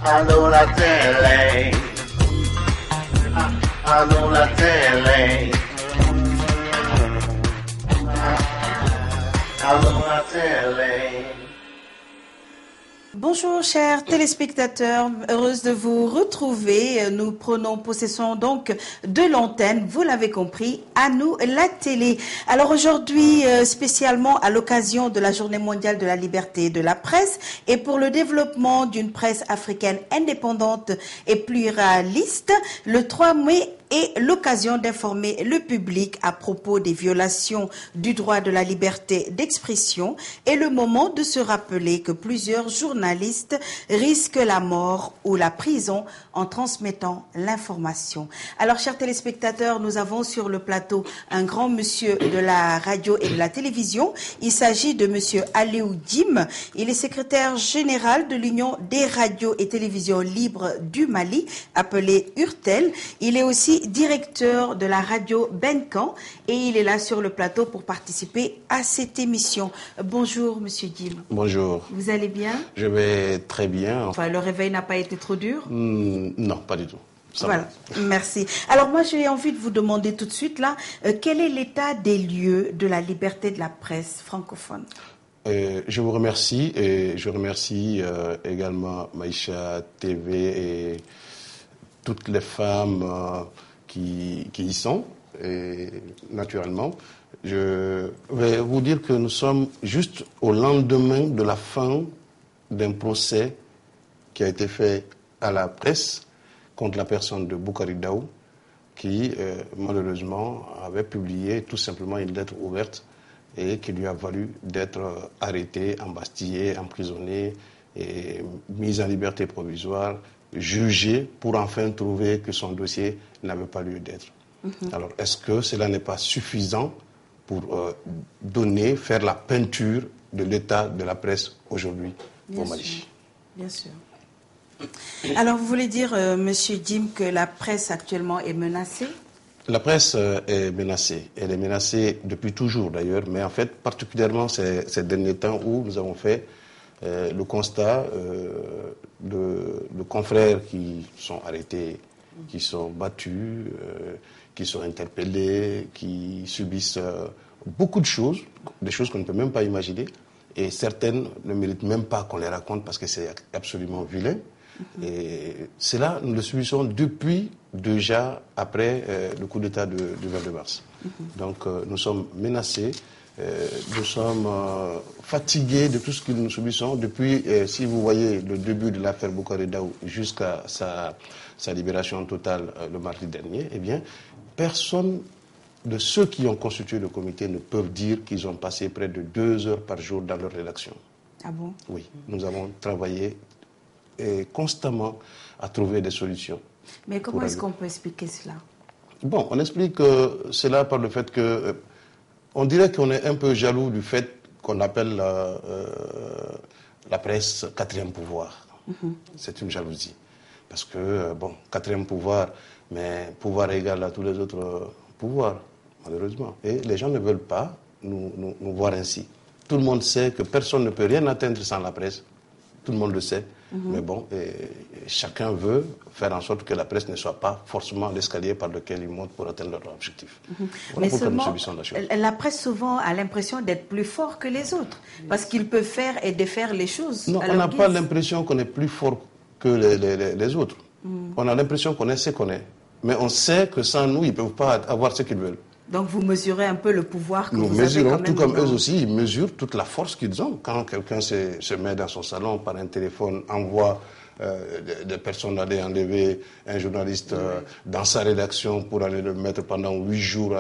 Allô la télé. Allô la télé. Allô la télé. Bonjour chers téléspectateurs, heureuse de vous retrouver. Nous prenons possession donc de l'antenne, vous l'avez compris, à nous la télé. Alors aujourd'hui, spécialement à l'occasion de la Journée mondiale de la liberté de la presse et pour le développement d'une presse africaine indépendante et pluraliste, le 3 mai est l'occasion d'informer le public à propos des violations du droit de la liberté d'expression et le moment de se rappeler que plusieurs journalistes risquent la mort ou la prison en transmettant l'information. Alors, chers téléspectateurs, nous avons sur le plateau un grand monsieur de la radio et de la télévision. Il s'agit de monsieur Aliou Dim. Il est secrétaire général de l'Union des radios et télévisions libres du Mali, appelée URTEL. Il est aussi directeur de la radio Benkan et il est là sur le plateau pour participer à cette émission. Bonjour monsieur Dim. Bonjour. Vous allez bien? Je vais très bien. Enfin, le réveil n'a pas été trop dur? Non, pas du tout. Voilà, merci. Alors moi j'ai envie de vous demander tout de suite là, quel est l'état des lieux de la liberté de la presse francophone? Je vous remercie et je remercie également Maïcha TV et toutes les femmes qui y sont, et naturellement. Je vais vous dire que nous sommes juste au lendemain de la fin d'un procès qui a été fait à la presse contre la personne de Boukari Daou, qui malheureusement avait publié tout simplement une lettre ouverte et qui lui a valu d'être arrêté, embastillé, emprisonné et mis en liberté provisoire, jugé pour enfin trouver que son dossier n'avait pas lieu d'être. Alors, est-ce que cela n'est pas suffisant pour faire la peinture de l'état de la presse aujourd'hui au Mali? Bien sûr. Alors, vous voulez dire, monsieur Dim, que la presse actuellement est menacée? La presse est menacée. Elle est menacée depuis toujours d'ailleurs, mais en fait, particulièrement ces derniers temps où nous avons fait le constat de confrères qui sont arrêtés, qui sont battus, qui sont interpellés, qui subissent beaucoup de choses, des choses qu'on ne peut même pas imaginer, et certaines ne méritent même pas qu'on les raconte parce que c'est absolument vilain. Et cela, nous le subissons depuis déjà après le coup d'État du 22 mars. Donc nous sommes menacés, nous sommes fatigués de tout ce que nous subissons depuis, si vous voyez, le début de l'affaire Boukari Daou jusqu'à sa libération totale le mardi dernier. Eh bien, personne de ceux qui ont constitué le comité ne peuvent dire qu'ils ont passé près de 2 heures par jour dans leur rédaction. Ah bon? Oui, nous avons travaillé constamment à trouver des solutions. Mais comment est-ce qu'on peut expliquer cela? Bon, on explique cela par le fait que on dirait qu'on est un peu jaloux du fait qu'on appelle la presse quatrième pouvoir. C'est une jalousie. Parce que, bon, quatrième pouvoir, mais pouvoir égal à tous les autres pouvoirs, malheureusement. Et les gens ne veulent pas nous voir ainsi. Tout le monde sait que personne ne peut rien atteindre sans la presse. Tout le monde le sait. Mais bon, chacun veut faire en sorte que la presse ne soit pas forcément l'escalier par lequel ils montent pour atteindre leur objectif. Mais seulement, la presse souvent a l'impression d'être plus fort que les autres, parce qu'ils peuvent faire et défaire les choses. Non, on n'a pas l'impression qu'on est plus fort que les autres. On a l'impression qu'on est ce qu'on est. Mais on sait que sans nous, ils ne peuvent pas avoir ce qu'ils veulent. Donc vous mesurez un peu le pouvoir que nous vous mesurons, avez quand même. Tout comme eux aussi, ils mesurent toute la force qu'ils ont. Quand quelqu'un se met dans son salon par un téléphone, envoie des personnes aller enlever un journaliste dans sa rédaction pour aller le mettre pendant 8 jours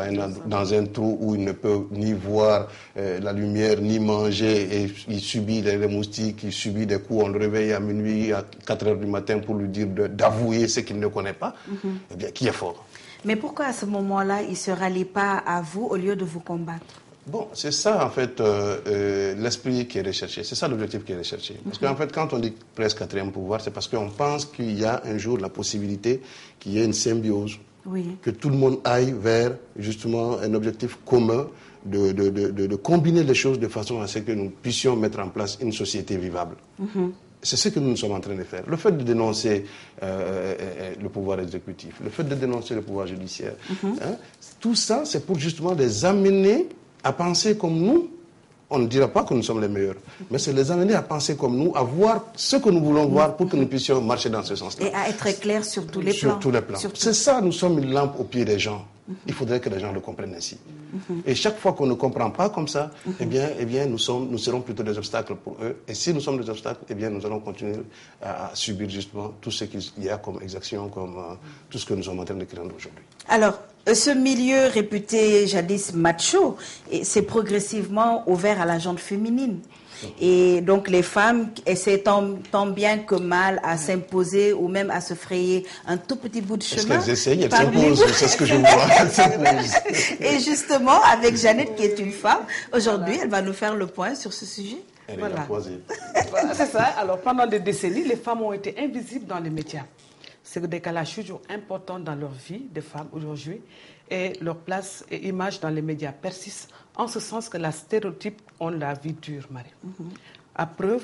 dans un trou où il ne peut ni voir la lumière, ni manger, et il subit les moustiques, il subit des coups, on le réveille à minuit, à 4 heures du matin pour lui dire d'avouer ce qu'il ne connaît pas. Eh bien, qui est fort? Mais pourquoi à ce moment-là, il ne se rallie pas à vous au lieu de vous combattre? Bon, c'est ça en fait l'esprit qui est recherché, c'est ça l'objectif qui est recherché. Parce qu'en fait, quand on dit presse quatrième pouvoir, c'est parce qu'on pense qu'il y a un jour la possibilité qu'il y ait une symbiose, que tout le monde aille vers justement un objectif commun de combiner les choses de façon à ce que nous puissions mettre en place une société vivable. c'est ce que nous sommes en train de faire. Le fait de dénoncer le pouvoir exécutif, le fait de dénoncer le pouvoir judiciaire, tout ça, c'est pour justement les amener à penser comme nous. On ne dira pas que nous sommes les meilleurs, mais c'est les amener à penser comme nous, à voir ce que nous voulons voir pour que nous puissions marcher dans ce sens-là. Et à être clair sur tous les plans. Sur tous les plans. C'est ça, nous sommes une lampe au pied des gens. Il faudrait que les gens le comprennent ainsi. Et chaque fois qu'on ne comprend pas comme ça, eh bien, nous serons plutôt des obstacles pour eux. Et si nous sommes des obstacles, eh bien, nous allons continuer à subir justement tout ce qu'il y a comme exaction, comme tout ce que nous sommes en train de créer aujourd'hui. Alors, ce milieu réputé jadis macho, c'est progressivement ouvert à la gente féminine. Et donc les femmes essaient tant bien que mal à s'imposer ou même à se frayer un tout petit bout de chemin. Est-ce qu'elles essayent? Elles s'imposent, c'est ce que je vois. Elles s'imposent. Et justement, avec Jeannette qui est une femme, aujourd'hui, elle va nous faire le point sur ce sujet. Elle Voilà. est croisée. Voilà, c'est ça. Alors, pendant des décennies, les femmes ont été invisibles dans les médias. C'est un décalage toujours important dans leur vie des femmes aujourd'hui. Et leur place et image dans les médias persistent, en ce sens que la stéréotype ont la vie dure, Marie. À preuve,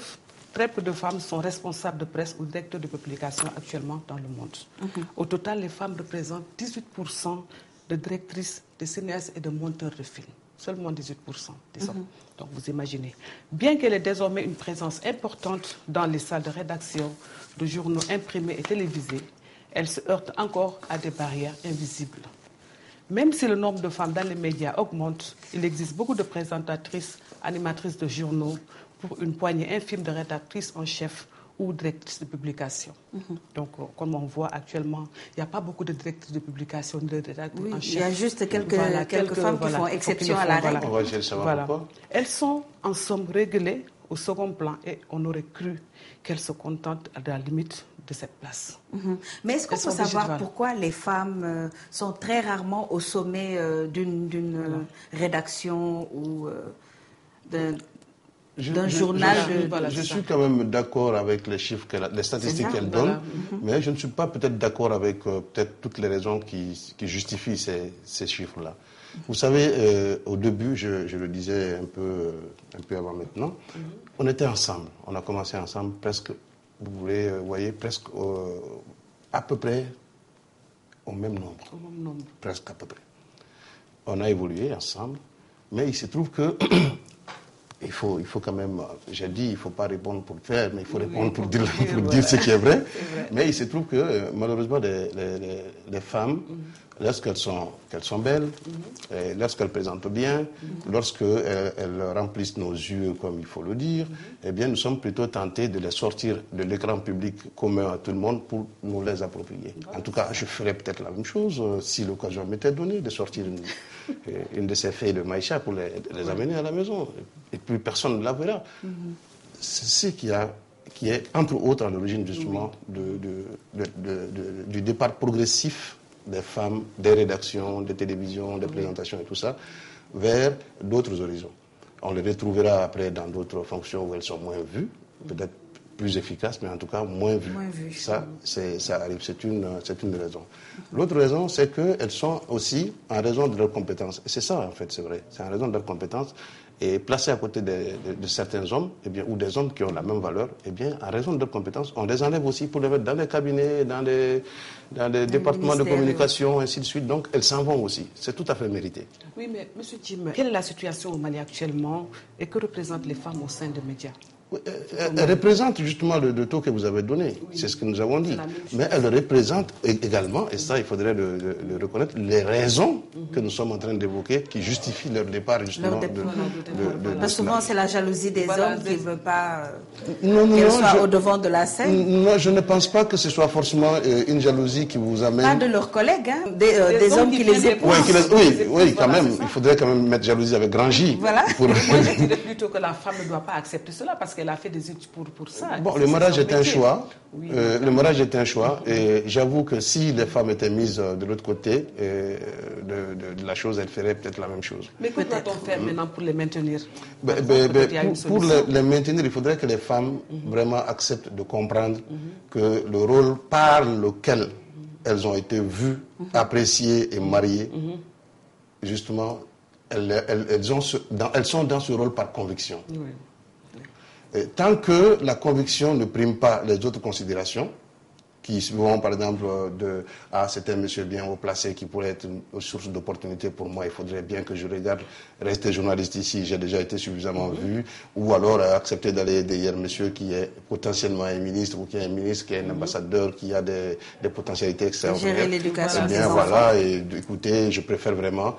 très peu de femmes sont responsables de presse ou directeurs de publication actuellement dans le monde. Au total, les femmes représentent 18% de directrices, de cinéastes et de monteurs de films. Seulement 18%, disons. Donc vous imaginez. Bien qu'elle ait désormais une présence importante dans les salles de rédaction de journaux imprimés et télévisés, elle se heurte encore à des barrières invisibles. Même si le nombre de femmes dans les médias augmente, il existe beaucoup de présentatrices, animatrices de journaux pour une poignée infime de rédactrices en chef ou directrices de publication. Donc, comme on voit actuellement, il n'y a pas beaucoup de directrices de publication, de rédactrices en chef. Il y a juste quelques femmes qui font exception à la règle. On va essayer de savoir pourquoi. Elles sont en somme réglées au second plan et on aurait cru qu'elles se contentent à la limite de cette place. Mais est-ce qu'on peut savoir pourquoi les femmes sont très rarement au sommet d'une rédaction ou d'un journal Je suis quand même d'accord avec les chiffres, les statistiques qu'elle donne, mais je ne suis pas peut-être d'accord avec peut-être toutes les raisons qui justifient ces chiffres-là. Vous savez, au début, je le disais un peu avant maintenant, on était ensemble. On a commencé ensemble presque, vous voyez, presque à peu près au même nombre. Presque à peu près. On a évolué ensemble, mais il se trouve que il faut quand même, j'ai dit, il ne faut pas répondre pour le faire, mais il faut répondre pour dire ce qui est vrai. Mais il se trouve que malheureusement, les femmes, lorsqu'elles sont belles, lorsqu'elles présentent bien, lorsqu'elles remplissent nos yeux, comme il faut le dire, eh bien, nous sommes plutôt tentés de les sortir de l'écran public commun à tout le monde pour nous les approprier. En tout cas, je ferais peut-être la même chose si l'occasion m'était donnée de sortir une de ces feuilles de Maïcha pour les amener à la maison. Et puis personne ne la verra. C'est ce qui est, entre autres, à l'origine justement du départ progressif des femmes, des rédactions, des télévisions, des présentations et tout ça, vers d'autres horizons. On les retrouvera après dans d'autres fonctions où elles sont moins vues, peut-être plus efficaces, mais en tout cas moins vues. Ça arrive, c'est une raison. L'autre raison, c'est qu'elles sont aussi en raison de leurs compétences. Et c'est ça, en fait, c'est vrai. C'est en raison de leurs compétences. Et placées à côté de certains hommes, eh bien, ou des hommes qui ont la même valeur, eh bien, en raison de leurs compétences, on les enlève aussi pour les mettre dans les cabinets, dans les départements de communication, ainsi de suite. Donc, elles s'en vont aussi. C'est tout à fait mérité. Oui, mais M. Jim, quelle est la situation au Mali actuellement et que représentent les femmes au sein des médias? Elle représente justement le taux que vous avez donné, c'est ce que nous avons dit. Mais elle représente également, et ça il faudrait le reconnaître, les raisons que nous sommes en train d'évoquer qui justifient leur départ justement. Souvent c'est la jalousie des hommes qui ne veulent pas qu'elles soient au devant de la scène. Non, je ne pense pas que ce soit forcément une jalousie qui vous amène... Pas de leurs collègues, hein, des hommes qui les épousent. Oui, quand même, il faudrait quand même mettre jalousie avec grand J. Voilà. Moi je dirais plutôt que la femme ne doit pas accepter cela parce qu'elle a fait des études pour ça. Bon, le mariage est un choix. Le mariage est un choix. Et j'avoue que si les femmes étaient mises de l'autre côté de la chose, elles feraient peut-être la même chose. Mais que doit-on faire maintenant pour les maintenir? Pour les maintenir, il faudrait que les femmes vraiment acceptent de comprendre que le rôle par lequel elles ont été vues, appréciées et mariées, justement, elles sont dans ce rôle par conviction. tant que la conviction ne prime pas les autres considérations, qui vont par exemple c'est un monsieur bien haut placé qui pourrait être une source d'opportunité pour moi, il faudrait bien que je regarde rester journaliste ici, j'ai déjà été suffisamment vu, ou alors accepter d'aller derrière monsieur qui est potentiellement un ministre, ou qui est un ministre, qui est un ambassadeur, qui a des potentialités extraordinaires. Gérer l'éducation. Eh bien voilà, et écoutez, je préfère vraiment,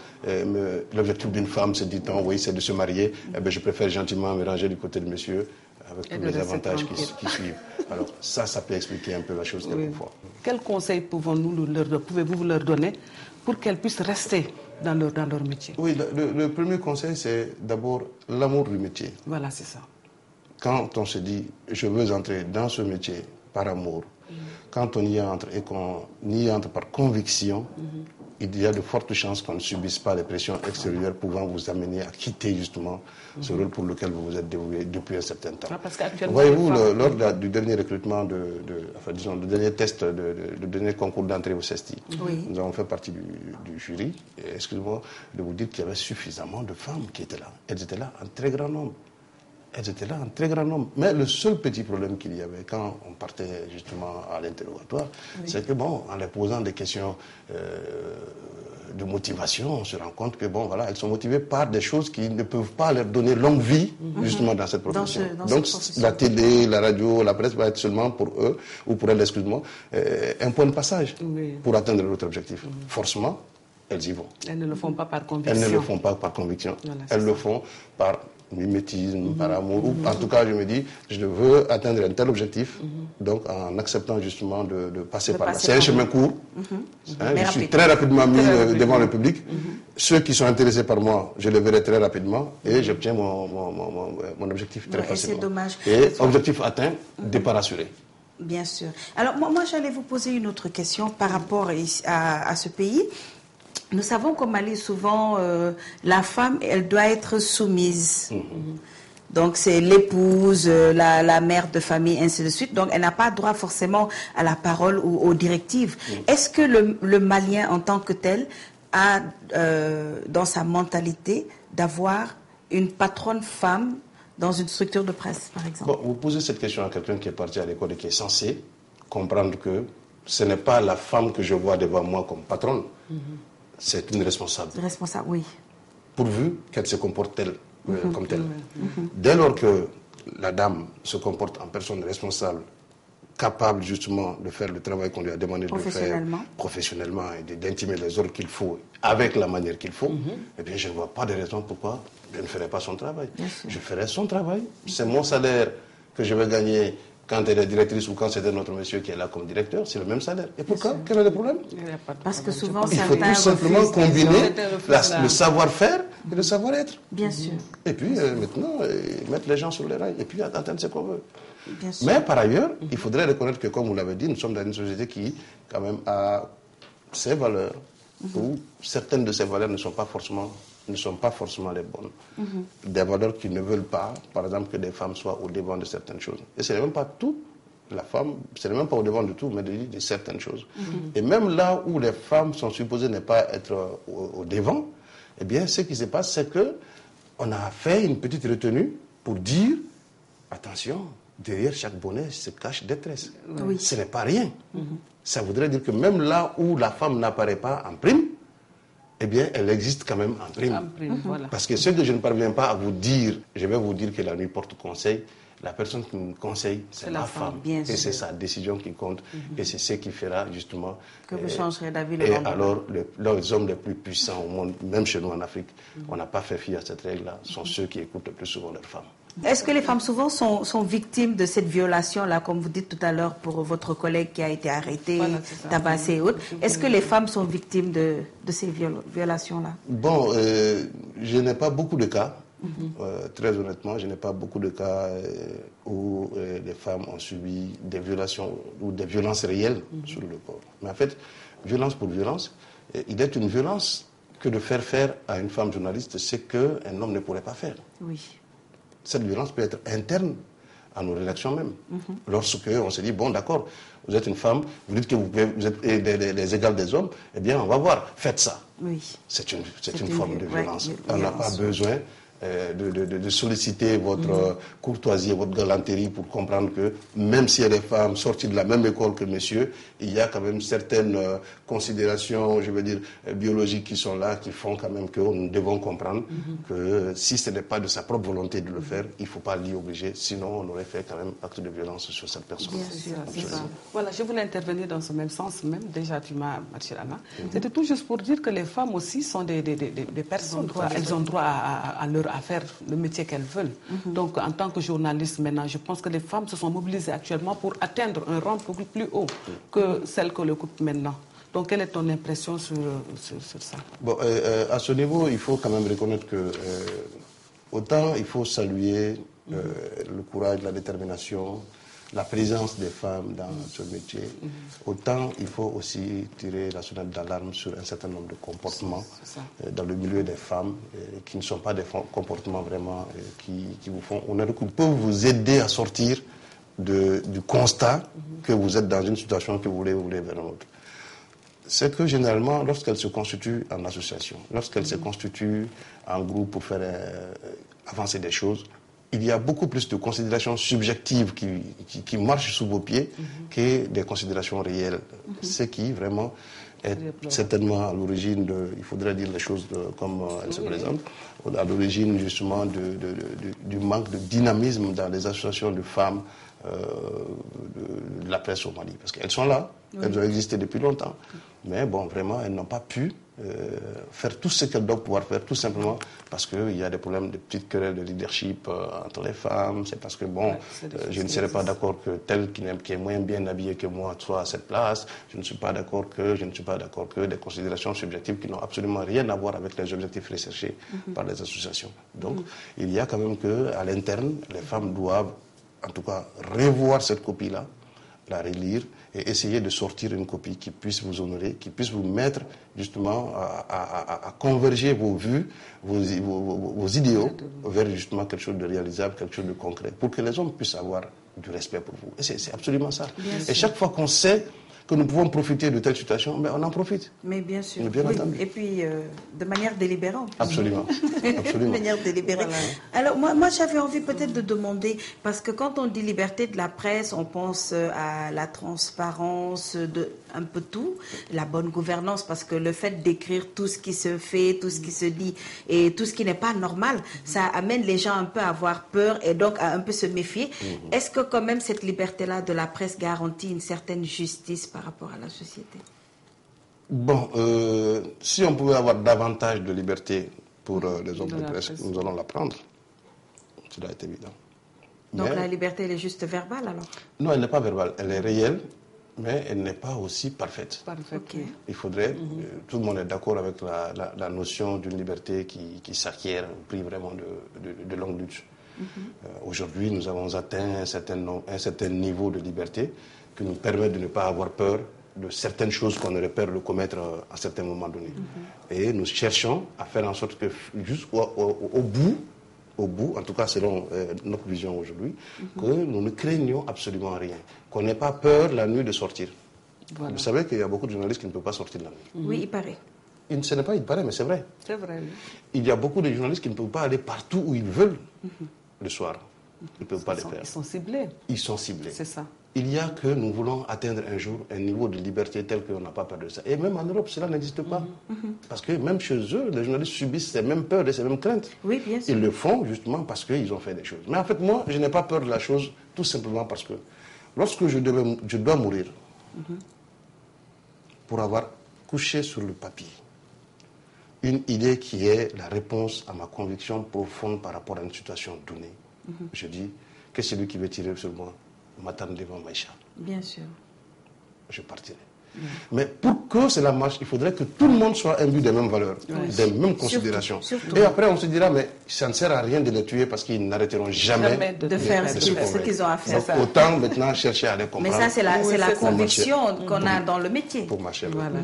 l'objectif d'une femme, c'est dit-on, oui, c'est de se marier, eh bien, je préfère gentiment me ranger du côté de monsieur, avec tous les avantages qui suivent. Alors ça peut expliquer un peu la chose quelquefois. Quels conseils pouvez-vous leur donner pour qu'elles puissent rester dans leur métier? Oui, le premier conseil, c'est d'abord l'amour du métier. Voilà, c'est ça. Quand on se dit, je veux entrer dans ce métier par amour, quand on y entre et qu'on y entre par conviction, il y a de fortes chances qu'on ne subisse pas les pressions extérieures pouvant vous amener à quitter justement ce rôle pour lequel vous vous êtes dévoué depuis un certain temps. Voyez-vous, lors du dernier recrutement, du dernier test, du dernier concours d'entrée au CESTI, nous avons fait partie du jury. Excusez-moi de vous dire qu'il y avait suffisamment de femmes qui étaient là. Elles étaient là en très grand nombre. Mais le seul petit problème qu'il y avait quand on partait justement à l'interrogatoire, c'est que en les posant des questions de motivation, on se rend compte que elles sont motivées par des choses qui ne peuvent pas leur donner longue vie justement dans cette profession. Donc la télé, la radio, la presse va être seulement pour eux, ou pour elles, excuse-moi, un point de passage pour atteindre l'autre objectif. Forcément, elles y vont. Elles ne le font pas par conviction. Elles ne le font pas par conviction. Voilà, elles le font par mimétisme, par amour, ou en tout cas je me dis, je veux atteindre un tel objectif, donc en acceptant justement de passer par là. C'est un chemin court, je suis très rapidement mis devant le public, ceux qui sont intéressés par moi, je les verrai très rapidement, et j'obtiens mon objectif très facilement. C'est dommage. Et objectif atteint, départ assuré. Bien sûr. Alors moi j'allais vous poser une autre question par rapport à ce pays. Nous savons qu'au Mali, souvent, la femme, elle doit être soumise. Donc, c'est l'épouse, la mère de famille, ainsi de suite. Donc, elle n'a pas droit forcément à la parole ou aux directives. Est-ce que le Malien, en tant que tel, a dans sa mentalité d'avoir une patronne femme dans une structure de presse, par exemple? Vous posez cette question à quelqu'un qui est parti à l'école et qui est censé comprendre que ce n'est pas la femme que je vois devant moi comme patronne. C'est une responsable. Responsable, oui. Pourvu qu'elle se comporte comme telle. Dès lors que la dame se comporte en personne responsable, capable justement de faire le travail qu'on lui a demandé de faire professionnellement et d'intimer les ordres qu'il faut avec la manière qu'il faut, eh bien je ne vois pas de raison pourquoi je ne ferai pas son travail. Je ferai son travail. C'est mon salaire que je vais gagner quand elle est directrice ou quand c'est un autre monsieur qui est là comme directeur, c'est le même salaire. Et pourquoi? Quel est le problème? Parce que souvent, il faut tout simplement combiner le savoir-faire et le savoir-être. Bien sûr. Et puis maintenant, mettre les gens sur les rails et puis atteindre ce qu'on veut. Mais par ailleurs, il faudrait reconnaître que, comme vous l'avez dit, nous sommes dans une société qui, quand même, a ses valeurs, où certaines de ces valeurs ne sont pas forcément les bonnes. Des valeurs qui ne veulent pas, par exemple, que des femmes soient au devant de certaines choses. Et ce n'est même pas tout. La femme, ce n'est même pas au devant de tout, mais de certaines choses. Et même là où les femmes sont supposées ne pas être au devant, eh bien, ce qui se passe, c'est qu'on a fait une petite retenue pour dire, attention, derrière chaque bonnet se cache détresse. Ce n'est pas rien. Ça voudrait dire que même là où la femme n'apparaît pas en prime, eh bien, elle existe quand même en prime. Voilà. Parce que ce que je ne parviens pas à vous dire, je vais vous dire que la nuit porte conseil. La personne qui me conseille, c'est la femme. Et c'est sa décision qui compte. Et c'est ce qui fera justement... Que vous changerez d'avis le Et lendemain. alors, les hommes les plus puissants au monde, même chez nous en Afrique, on n'a pas fait fi à cette règle-là, sont ceux qui écoutent le plus souvent leurs femmes. Est-ce que les femmes souvent sont victimes de cette violation-là, comme vous dites tout à l'heure pour votre collègue qui a été arrêté, tabassé et autres? Est-ce que les femmes sont victimes de ces violations-là? Bon, je n'ai pas beaucoup de cas. Très honnêtement, je n'ai pas beaucoup de cas où les femmes ont subi des violations ou des violences réelles sur le corps. Mais en fait, violence pour violence, il est une violence que de faire à une femme journaliste ce qu'un homme ne pourrait pas faire. Oui. Cette violence peut être interne à nos rédactions même. Lorsque on se dit, bon d'accord, vous êtes une femme, vous dites que vous êtes les égales des hommes, eh bien on va voir, faites ça. Oui. C'est une forme de violence. On n'a pas besoin de solliciter votre courtoisie, votre galanterie pour comprendre que même s'il y a des femmes sorties de la même école que messieurs, il y a quand même certaines considérations, je veux dire, biologiques qui sont là, qui font quand même que nous devons comprendre que si ce n'est pas de sa propre volonté de le faire, il ne faut pas l'y obliger, sinon on aurait fait quand même acte de violence sur cette personne. Bien sûr, C'est ça. Voilà, je voulais intervenir dans ce même sens même. Déjà, tu m'as, Anna. C'était tout juste pour dire que les femmes aussi sont des personnes. Elles ont droit à faire le métier qu'elles veulent. Donc, en tant que journaliste, maintenant, je pense que les femmes se sont mobilisées actuellement pour atteindre un rang beaucoup plus haut que celle que l'occupe maintenant. Donc, quelle est ton impression sur ça? Bon, à ce niveau, il faut quand même reconnaître que autant il faut saluer le courage, la détermination, la présence des femmes dans ce métier, autant il faut aussi tirer la sonnette d'alarme sur un certain nombre de comportements dans le milieu des femmes qui ne sont pas des comportements vraiment qui vous font honneur, qui peuvent vous aider à sortir du constat que vous êtes dans une situation que vous voulez vers une autre. C'est que généralement, lorsqu'elles se constituent en association, lorsqu'elles se constituent en groupe pour faire avancer des choses, il y a beaucoup plus de considérations subjectives qui marchent sous vos pieds que des considérations réelles. Ce qui vraiment est certainement à l'origine il faudrait dire les choses comme elles se présentent, à l'origine justement du manque de dynamisme dans les associations de femmes de la presse au Mali. Parce qu'elles sont là, elles ont existé depuis longtemps, mais bon, vraiment, elles n'ont pas pu faire tout ce qu'elles doivent pouvoir faire, tout simplement parce qu'il y a des problèmes de petites querelles de leadership entre les femmes. C'est parce que, bon, je ne serais pas d'accord que tel qui est moins bien habillé que moi soit à cette place. Je ne suis pas d'accord que des considérations subjectives qui n'ont absolument rien à voir avec les objectifs recherchés par les associations. Donc, il y a quand même qu'à l'interne, les femmes doivent, en tout cas, revoir cette copie-là, la relire et essayer de sortir une copie qui puisse vous honorer, qui puisse vous mettre justement à converger vos vues, vos idéaux vers justement quelque chose de réalisable, quelque chose de concret, pour que les hommes puissent avoir du respect pour vous. Et c'est absolument ça. Et chaque fois qu'on sait que nous pouvons profiter de telle situation, mais on en profite. Mais bien sûr. Bien entendu. Et puis, de manière délibérée. Absolument. De manière délibérée. Voilà. Alors, moi j'avais envie peut-être de demander, parce que quand on dit liberté de la presse, on pense à la transparence de un peu tout, la bonne gouvernance, parce que le fait d'écrire tout ce qui se fait, tout ce qui se dit et tout ce qui n'est pas normal, ça amène les gens un peu à avoir peur et donc à un peu se méfier. Est-ce que quand même cette liberté-là de la presse garantit une certaine justice par rapport à la société? Bon, si on pouvait avoir davantage de liberté pour les hommes de presse, nous allons la prendre. Cela est évident. Donc la liberté, elle est juste verbale alors? Non, elle n'est pas verbale, elle est réelle, mais elle n'est pas aussi parfaite. Okay. Il faudrait, tout le monde est d'accord avec la notion d'une liberté qui s'acquiert au prix vraiment de longues luttes. Aujourd'hui, nous avons atteint un certain niveau de liberté qui nous permet de ne pas avoir peur de certaines choses qu'on aurait peur de commettre à certains moments donnés. Et nous cherchons à faire en sorte que jusqu'au bout, en tout cas selon notre vision aujourd'hui, que nous ne craignions absolument rien, qu'on n'ait pas peur la nuit de sortir. Voilà. Vous savez qu'il y a beaucoup de journalistes qui ne peuvent pas sortir la nuit. Oui, il paraît. Ce n'est pas il paraît, mais c'est vrai. C'est vrai, oui. Il y a beaucoup de journalistes qui ne peuvent pas aller partout où ils veulent le soir. Ils ne peuvent pas le faire. Ils sont ciblés. Ils sont ciblés. C'est ça. Il y a que nous voulons atteindre un jour un niveau de liberté tel qu'on n'a pas peur de ça. Et même en Europe, cela n'existe pas. Parce que même chez eux, les journalistes subissent ces mêmes peurs et ces mêmes craintes. Oui, bien sûr. Ils le font justement parce qu'ils ont fait des choses. Mais en fait, moi, je n'ai pas peur de la chose tout simplement parce que lorsque je dois mourir pour avoir couché sur le papier une idée qui est la réponse à ma conviction profonde par rapport à une situation donnée, je dis que celui qui veut tirer sur moi m'attend devant Maïcha. Bien sûr. Je partirai. Mais pour que cela marche, il faudrait que tout le monde soit imbu des mêmes valeurs, des mêmes considérations. Surtout. Et après, on se dira, mais ça ne sert à rien de les tuer parce qu'ils n'arrêteront jamais de faire ce qu'ils ont à faire. Donc, autant maintenant chercher à les comprendre. Mais ça, c'est la conviction qu'on a dans le métier. Pour marcher. Voilà.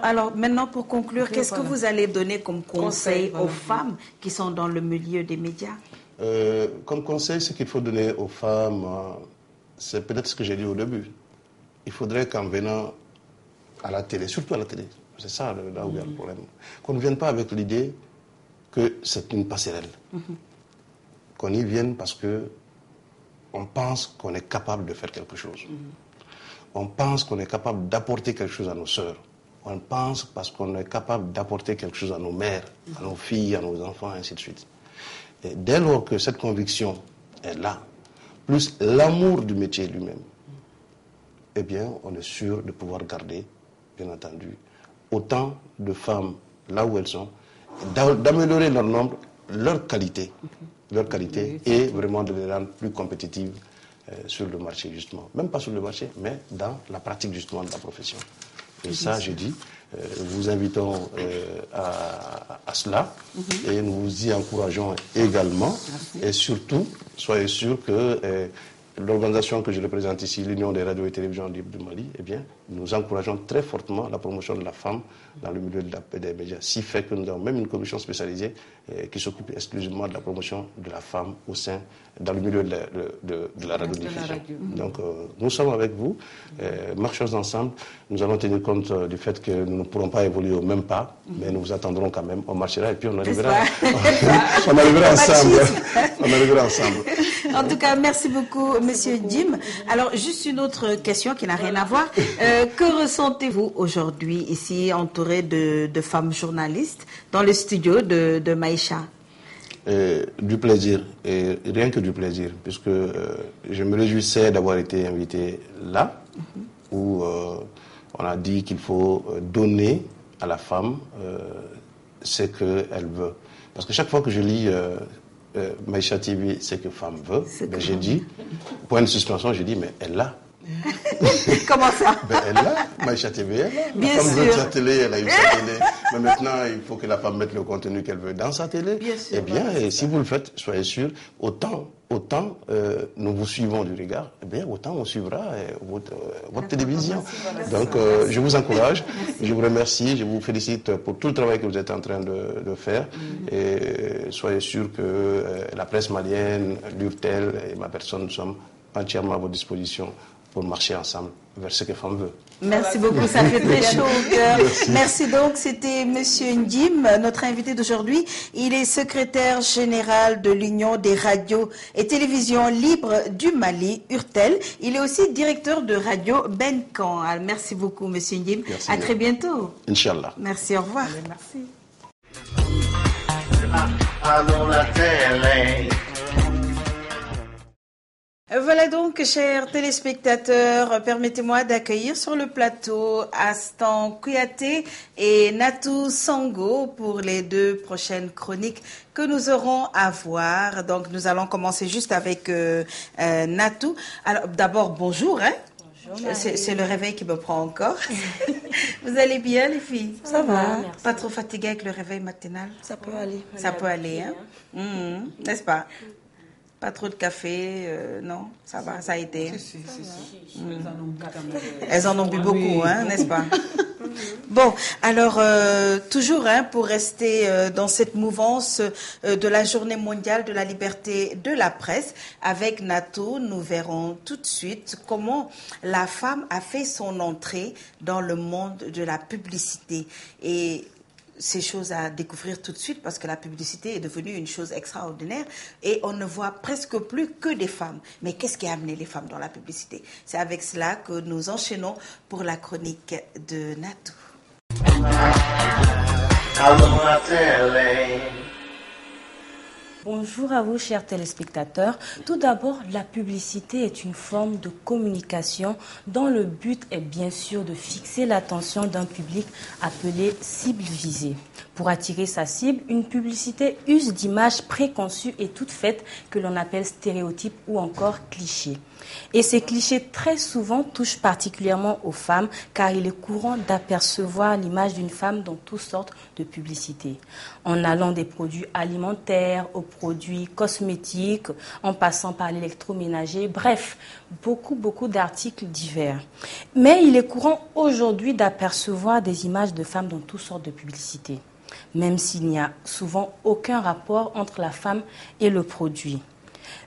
Alors, maintenant, pour conclure, qu'est-ce que vous allez donner comme conseil aux femmes qui sont dans le milieu des médias? Comme conseil, ce qu'il faut donner aux femmes, c'est peut-être ce que j'ai dit au début. Il faudrait qu'en venant à la télé, surtout à la télé, c'est ça là où il y a le problème, qu'on ne vienne pas avec l'idée que c'est une passerelle. Qu'on y vienne parce que on pense qu'on est capable de faire quelque chose. On pense qu'on est capable d'apporter quelque chose à nos sœurs. On pense parce qu'on est capable d'apporter quelque chose à nos mères, à nos filles, à nos enfants, ainsi de suite. Et dès lors que cette conviction est là, plus l'amour du métier lui-même, eh bien, on est sûr de pouvoir garder, bien entendu, autant de femmes là où elles sont, d'améliorer leur nombre, leur qualité et vraiment de les rendre plus compétitives sur le marché, justement. Même pas sur le marché, mais dans la pratique, justement, de la profession. Et ça, je dis, vous invitons à cela et nous vous y encourageons également. Merci. Et surtout, soyez sûrs que l'organisation que je représente ici, l'Union des radios et télévisions libres du Mali, eh bien, nous encourageons très fortement la promotion de la femme dans le milieu des médias. Si fait que nous avons même une commission spécialisée qui s'occupe exclusivement de la promotion de la femme dans le milieu de la radiodiffusion. Donc, nous sommes avec vous, marchons ensemble. Nous allons tenir compte du fait que nous ne pourrons pas évoluer au même pas, mais nous vous attendrons quand même. On marchera et puis on arrivera, on arrivera ensemble. On arrivera ensemble. En tout cas, merci beaucoup, Monsieur Jim. Alors, juste une autre question qui n'a rien à voir. Que ressentez-vous aujourd'hui ici, entouré de femmes journalistes, dans le studio de Maïcha? Du plaisir, et rien que du plaisir, puisque je me réjouissais d'avoir été invité là, où on a dit qu'il faut donner à la femme ce qu'elle veut. Parce que chaque fois que je lis Maïcha TV, ce que femme veut, ben j'ai dit, point de suspension, j'ai dit, mais elle l'a. Comment ça? Ben elle l'a, Maïcha TV, elle l'a. Bien la femme sûr. veut sa télé, elle a eu sa télé. Mais maintenant, il faut que la femme mette le contenu qu'elle veut dans sa télé. Bien sûr, eh bien, et si vous le faites, soyez sûr, autant nous vous suivons du regard, eh bien, autant on suivra votre télévision. Donc, je vous encourage, je vous remercie, je vous félicite pour tout le travail que vous êtes en train de faire. Et soyez sûr que la presse malienne, l'URTEL et ma personne, nous sommes entièrement à votre disposition pour marcher ensemble vers ce que femme veut. Merci beaucoup, ça fait très chaud au cœur. Merci donc, c'était Monsieur Ndim, notre invité d'aujourd'hui. Il est secrétaire général de l'Union des radios et télévisions libres du Mali, URTEL. Il est aussi directeur de radio Benkan. Alors, merci beaucoup, Monsieur Ndim. Merci. À très bientôt. Inch'Allah. Merci, au revoir. Allez, merci. Allons la télé. Voilà donc, chers téléspectateurs, permettez-moi d'accueillir sur le plateau Astan Kouyaté et Natou Sango pour les 2 prochaines chroniques que nous aurons à voir. Donc, nous allons commencer juste avec Natou. Alors, d'abord, bonjour. Bonjour. C'est le réveil qui me prend encore. Vous allez bien, les filles? Ça va. Merci. Pas trop fatigué avec le réveil matinal? Ça peut aller. Ça peut aller, hein? N'est-ce pas? Pas trop de café, non, ça va, ça a été. Si. Elles en ont bu quand même. Elles en ont bu beaucoup, hein, n'est-ce pas? Bon, alors, toujours, pour rester dans cette mouvance de la Journée mondiale de la liberté de la presse, avec Natou, nous verrons tout de suite comment la femme a fait son entrée dans le monde de la publicité. Et ces choses à découvrir tout de suite parce que la publicité est devenue une chose extraordinaire et on ne voit presque plus que des femmes. Mais qu'est-ce qui a amené les femmes dans la publicité? C'est avec cela que nous enchaînons pour la chronique de Natou. Allons la télé. Bonjour à vous, chers téléspectateurs. Tout d'abord, la publicité est une forme de communication dont le but est bien sûr de fixer l'attention d'un public appelé cible visée. Pour attirer sa cible, une publicité use d'images préconçues et toutes faites que l'on appelle stéréotypes ou encore clichés. Et ces clichés très souvent touchent particulièrement aux femmes car il est courant d'apercevoir l'image d'une femme dans toutes sortes de publicités. En allant des produits alimentaires aux produits cosmétiques, en passant par l'électroménager, bref, beaucoup d'articles divers. Mais il est courant aujourd'hui d'apercevoir des images de femmes dans toutes sortes de publicités, même s'il n'y a souvent aucun rapport entre la femme et le produit.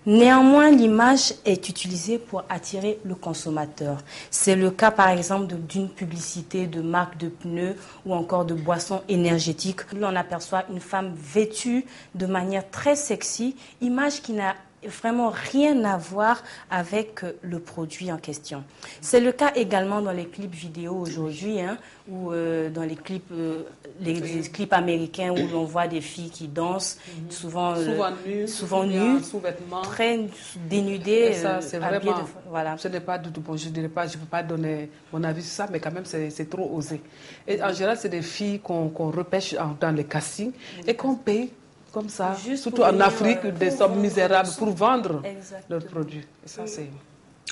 Néanmoins, l'image est utilisée pour attirer le consommateur. C'est le cas, par exemple, d'une publicité de marque de pneus ou encore de boissons énergétiques. Là, on aperçoit une femme vêtue de manière très sexy, image qui n'a vraiment rien à voir avec le produit en question. C'est le cas également dans les clips vidéo aujourd'hui, ou dans les clips américains où l'on voit des filles qui dansent, souvent nues, sous-vêtements, très dénudées. Et ça, c'est vraiment, voilà. Ce n'est pas du tout bon. Je ne peux pas donner mon avis sur ça, mais quand même, c'est trop osé. Et en général, c'est des filles qu'on repêche dans les castings et qu'on paye comme ça, juste surtout en Afrique, des sommes misérables pour vendre leurs produits. Et ça, c'est...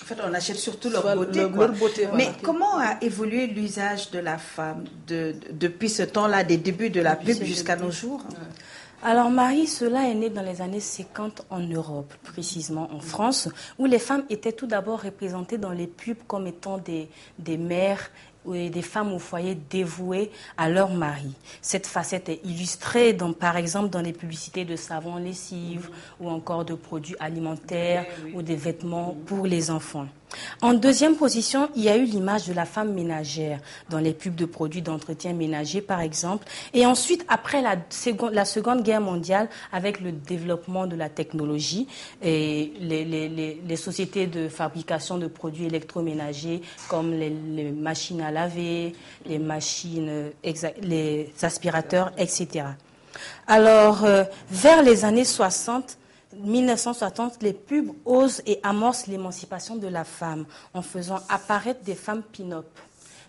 En fait, on achète surtout leur beauté. Leur beauté, voilà. Mais comment a évolué l'usage de la femme depuis ce temps-là, des débuts de la pub jusqu'à nos jours? Alors Marie, cela est né dans les années 50 en Europe, précisément en France, où les femmes étaient tout d'abord représentées dans les pubs comme étant des mères et des femmes au foyer dévouées à leur mari. Cette facette est illustrée, par exemple, dans les publicités de savon, lessive ou encore de produits alimentaires ou des vêtements pour les enfants. En deuxième position, il y a eu l'image de la femme ménagère dans les pubs de produits d'entretien ménager, par exemple. Et ensuite, après la Seconde Guerre mondiale, avec le développement de la technologie et les sociétés de fabrication de produits électroménagers comme les machines à laver, les aspirateurs, etc. Alors, vers les années 1960, les pubs osent et amorcent l'émancipation de la femme en faisant apparaître des femmes pin-up.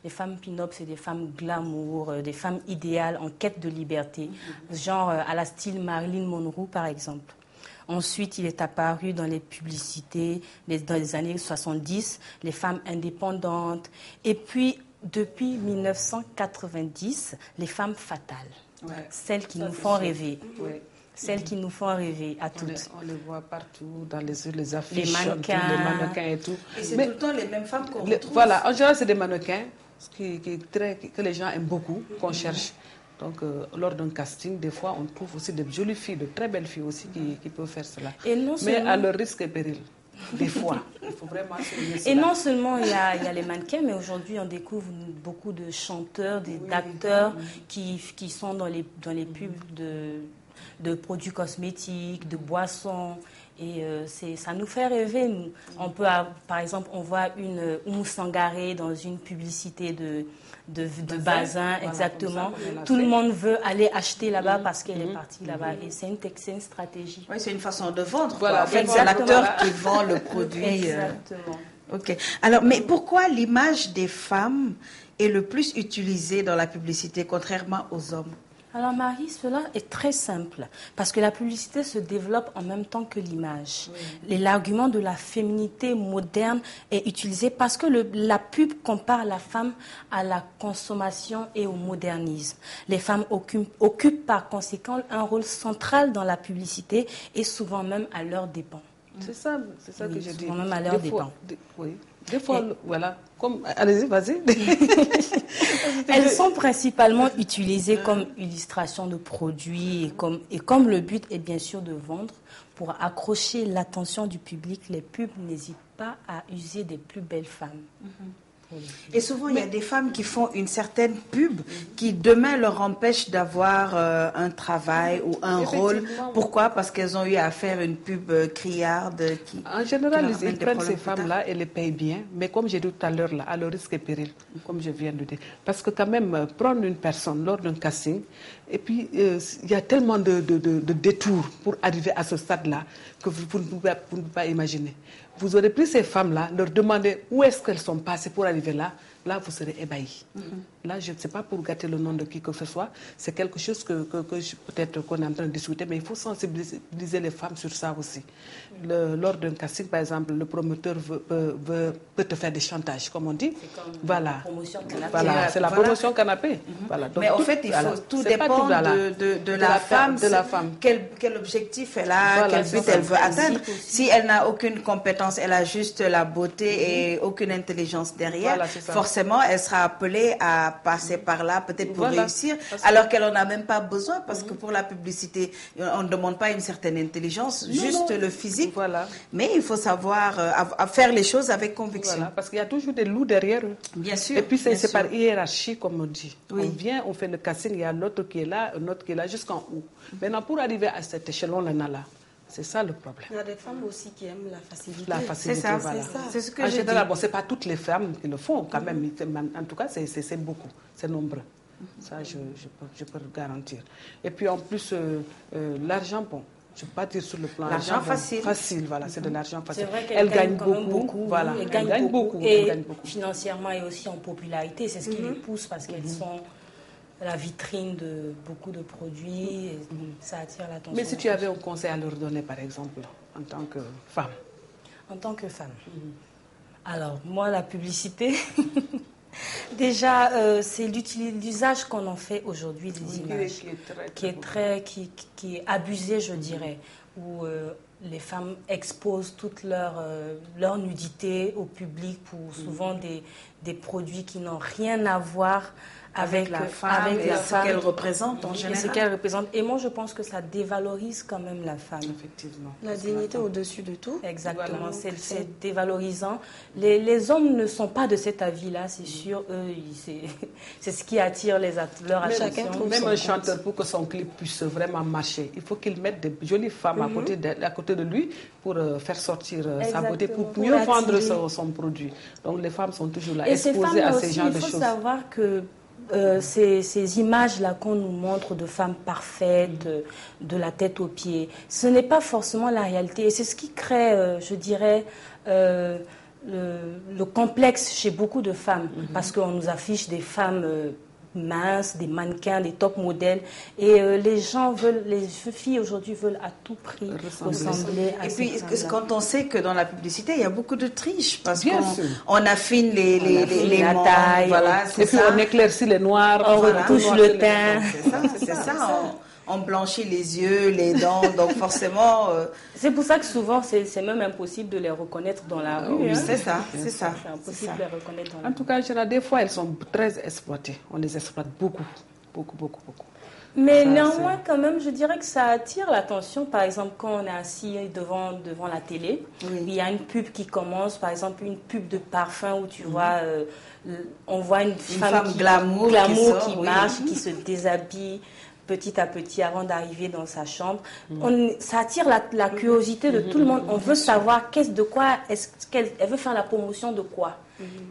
Les femmes pin-up, c'est des femmes glamour, des femmes idéales en quête de liberté, genre à la style Marilyn Monroe par exemple. Ensuite, il est apparu dans les publicités dans les années 70, les femmes indépendantes. Et puis, depuis 1990, les femmes fatales, celles qui nous font rêver. Ouais. Celles qui nous font rêver à toutes. On les voit partout, dans les affiches, les mannequins et tout. Et c'est tout le temps les mêmes femmes qu'on retrouve. Voilà, en général, c'est des mannequins que les gens aiment beaucoup, qu'on cherche. Donc, lors d'un casting, des fois, on trouve aussi de jolies filles, de très belles filles aussi qui peuvent faire cela. Mais à leur risque et péril. Des fois, il faut vraiment souligner cela. Et non seulement il y a les mannequins, mais aujourd'hui on découvre beaucoup de chanteurs, d'acteurs qui sont dans les pubs de produits cosmétiques, de boissons. Et ça nous fait rêver. On peut, par exemple, on voit une Oumou Sangaré dans une publicité de Bazin, exactement. Tout le monde veut aller acheter là-bas parce qu'elle est partie là-bas. Et c'est une stratégie. Oui, c'est une façon de vendre. Voilà, en fait, c'est l'acteur qui vend le produit. Exactement. Ok. Alors, mais pourquoi l'image des femmes est le plus utilisée dans la publicité, contrairement aux hommes? Alors Marie, cela est très simple, parce que la publicité se développe en même temps que l'image. Oui. L'argument de la féminité moderne est utilisé parce que la pub compare la femme à la consommation et au modernisme. Les femmes occupent par conséquent un rôle central dans la publicité et souvent même à leur dépens. C'est ça que je dis. Souvent même à leur dépens. Oui. Des fois, voilà. Allez-y, vas-y. Elles sont principalement utilisées comme illustration de produits et comme le but est bien sûr de vendre, pour accrocher l'attention du public, les pubs n'hésitent pas à user des plus belles femmes. Et souvent, il y a des femmes qui font une certaine pub qui, demain, leur empêche d'avoir un travail ou un rôle. Pourquoi? Parce qu'elles ont eu à faire une pub criarde. En général, ils prennent ces femmes-là et les payent bien. Mais comme j'ai dit tout à l'heure, à leur risque et péril, comme je viens de dire. Parce que quand même, prendre une personne lors d'un casting, et puis il y a tellement de détours pour arriver à ce stade-là que vous ne pouvez pas imaginer. Vous aurez pris ces femmes-là, leur demander où est-ce qu'elles sont passées pour arriver là. Là, vous serez ébahis. Là, je ne sais pas pour gâter le nom de qui que ce soit. C'est quelque chose que peut-être qu'on est en train de discuter, mais il faut sensibiliser les femmes sur ça aussi. Lors d'un casting, par exemple, le promoteur peut te faire des chantages, comme on dit. Voilà. La promotion canapé. Voilà, c'est la promotion canapé. Voilà. Donc, mais en fait, tout dépend de la femme. Quel objectif elle a, quel but elle veut atteindre. Si elle n'a aucune compétence, elle a juste la beauté et aucune intelligence derrière, forcément forcément, elle sera appelée à passer par là, peut-être pour Voilà. réussir, alors qu'elle n'en a même pas besoin, parce que pour la publicité, on ne demande pas une certaine intelligence, juste le physique. Voilà. Mais il faut savoir à faire les choses avec conviction. Voilà, parce qu'il y a toujours des loups derrière eux. Bien sûr. Et puis c'est bien sûr. par hiérarchie, comme on dit. Oui. On vient, on fait le casting, il y a l'autre qui est là, un autre qui est là, jusqu'en haut. Maintenant, pour arriver à cet échelon-là, c'est ça le problème. Il y a des femmes aussi qui aiment la facilité. La facilité, C'est ça, voilà. c'est ça. C'est ce que En j'ai général, dit. bon, c'est pas toutes les femmes qui le font quand même. En tout cas, c'est beaucoup, c'est nombreux. Ça, je peux le garantir. Et puis en plus, l'argent, bon, je ne vais pas dire sur le plan L'argent bon, facile. Facile, voilà, c'est de l'argent facile. C'est vrai Elle gagne quand même beaucoup, voilà. Elle Elle gagne beaucoup. Et Elle gagne beaucoup. financièrement et aussi en popularité, c'est ce qui les pousse parce qu'elles sont la vitrine de beaucoup de produits. Et ça attire l'attention. Mais si tu avais un conseil à leur donner, par exemple, en tant que femme? En tant que femme. Alors, moi, la publicité, déjà, c'est l'usage qu'on en fait aujourd'hui des images, qui est abusé, je dirais, où les femmes exposent toute leur nudité au public pour souvent des produits qui n'ont rien à voir avec la femme et ce qu'elle représente en et général. ce qu'elle représente. Et moi, je pense que ça dévalorise quand même la femme. Effectivement. La dignité au-dessus de tout. Exactement, c'est dévalorisant. Les hommes ne sont pas de cet avis-là, c'est sûr. Eux, c'est ce qui attire leur attention. Même un chanteur, pour que son clip puisse vraiment marcher, il faut qu'il mette des jolies femmes à côté de lui pour faire sortir sa beauté, pour mieux vendre son produit. Donc les femmes sont toujours là, et exposées à ces aussi, genres de il choses. faut savoir que ces images-là qu'on nous montre de femmes parfaites, de la tête aux pieds, ce n'est pas forcément la réalité. Et c'est ce qui crée, je dirais, le complexe chez beaucoup de femmes. Parce qu'on nous affiche des femmes minces, des mannequins, des top modèles. Et les filles aujourd'hui veulent à tout prix ressembler à Et ces puis, femmes-là. quand on sait que dans la publicité, il y a beaucoup de triche, parce Bien sûr. qu'on affine les la membres, taille, voilà, Et c'est puis ça. on éclaircit les noirs, On Voilà. retouche le teint. C'est ça. On blanchit les yeux, les dents, donc forcément, C'est pour ça que souvent, c'est même impossible de les reconnaître dans la rue. oui, hein. c'est ça, c'est ça. C'est impossible de les reconnaître dans la En tout cas, en général, des fois, elles sont très exploitées. On les exploite beaucoup. Mais Ça, néanmoins, quand même, je dirais que ça attire l'attention. Par exemple, quand on est assis devant la télé, il y a une pub qui commence, par exemple, une pub de parfum où tu vois, on voit une femme glamour qui sort, marche, qui se déshabille petit à petit avant d'arriver dans sa chambre. Ça attire la curiosité de tout le monde. On veut savoir de quoi est-ce qu'elle veut faire la promotion de quoi.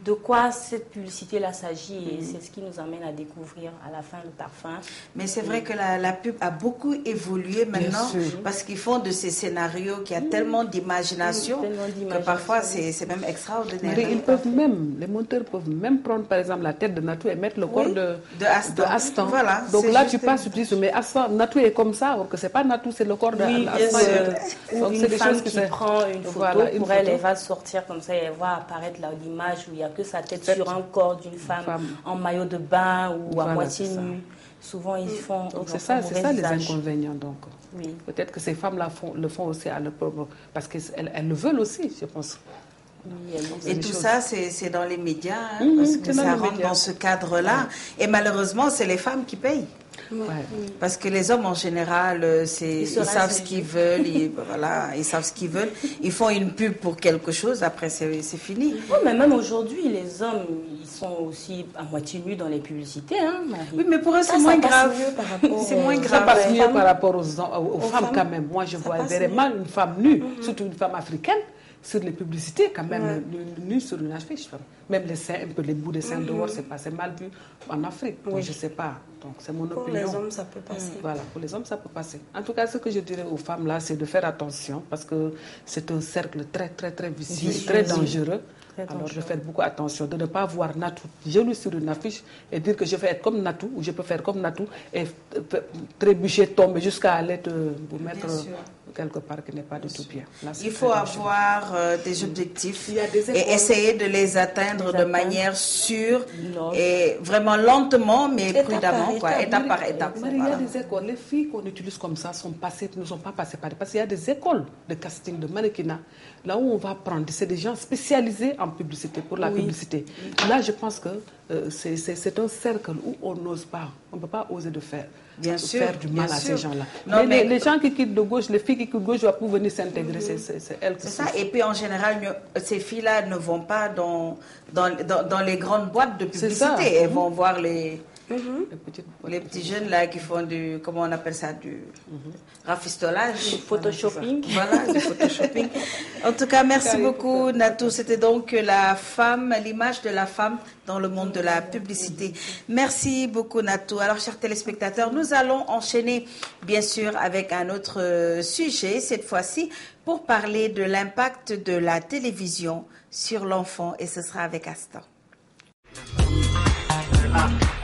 De quoi cette publicité-là s'agit et c'est ce qui nous amène à découvrir à la fin le parfum. Mais c'est vrai que la pub a beaucoup évolué maintenant parce qu'ils font de ces scénarios qui a tellement d'imagination que parfois c'est même extraordinaire. Les monteurs peuvent même prendre par exemple la tête de Natou et mettre le corps de Astan. Voilà, donc c'est là juste tu passes, tu te dis mais Astan, Natou est comme ça, alors que c'est pas Natou, c'est le corps de Astan. Ou Donc une c'est des femme choses qui prend une photo, Voilà, une pour elle, photo. elle va sortir comme ça et elle va apparaître là l'image où il n'y a que sa tête sur un corps d'une femme en maillot de bain ou à Voilà, moitié c'est ça. nue. Souvent, ils font Donc ils c'est en ça, font c'est ça les mauvais usage. inconvénients donc. Oui. Peut-être que ces femmes-là le font aussi à leur propre, parce qu'elles le veulent aussi, je pense. Et tout ça, c'est dans les médias, parce que c'est dans ça les rentre médias. dans ce cadre-là. Et malheureusement, c'est les femmes qui payent. Ouais. Parce que les hommes, en général, ils savent ce qu'ils veulent, ils savent ce qu'ils veulent. Ils font une pub pour quelque chose, après c'est fini. Oui, mais même aujourd'hui, les hommes, ils sont aussi à moitié nus dans les publicités. Hein, Marie. Oui, mais pour eux, c'est Ça moins passe grave. mieux par rapport C'est moins aux- grave. Ça passe les mieux femmes. par rapport aux femmes quand même. Moi, je passe verrais mieux. mal une femme nue, surtout une femme africaine, sur les publicités quand même, nue sur une affiche. Même les seins, un peu les bouts des seins dehors, c'est mal vu en Afrique. Donc, je ne sais pas. Donc, c'est mon Pour opinion. les hommes, ça peut passer. Voilà, pour les hommes, ça peut passer. En tout cas, ce que je dirais aux femmes là, c'est de faire attention parce que c'est un cercle très, très, très vicieux, très dangereux. Alors, de faire beaucoup attention, de ne pas voir Natou jaloux sur une affiche et dire que je vais être comme Natou ou je peux faire comme Natou et trébucher, tomber jusqu'à aller vous mettre quelque part qui n'est pas du tout bien. Là, c'est Il faut très dangereux. avoir des objectifs Il y a des et écoles. essayer de les atteindre de manière sûre et vraiment lentement, mais Étape prudemment, par quoi, étape. étape par étape. Marie, il y Voilà. a des écoles, les filles qu'on utilise comme ça ne sont pas passées par... Parce qu'il y a des écoles de casting, de mannequinat, là où on va prendre, c'est des gens spécialisés en en publicité, pour la publicité. Là, je pense que c'est un cercle où on n'ose pas, on ne peut pas oser de faire. Faire du mal à ces gens-là. Mais les gens qui quittent de gauche, les filles qui quittent de gauche, pour venir s'intégrer, c'est elles qui c'est ça. Et puis en général, ces filles-là ne vont pas dans les grandes boîtes de publicité. Elles vont voir les petits jeunes là qui font du, comment on appelle ça, du rafistolage. Du photoshopping. Voilà, du photoshopping. En tout cas, merci beaucoup Natou. C'était donc l'image de la femme dans le monde de la publicité. Merci beaucoup Natou. Alors, chers téléspectateurs, nous allons enchaîner bien sûr avec un autre sujet, cette fois-ci, pour parler de l'impact de la télévision sur l'enfant, et ce sera avec Astor.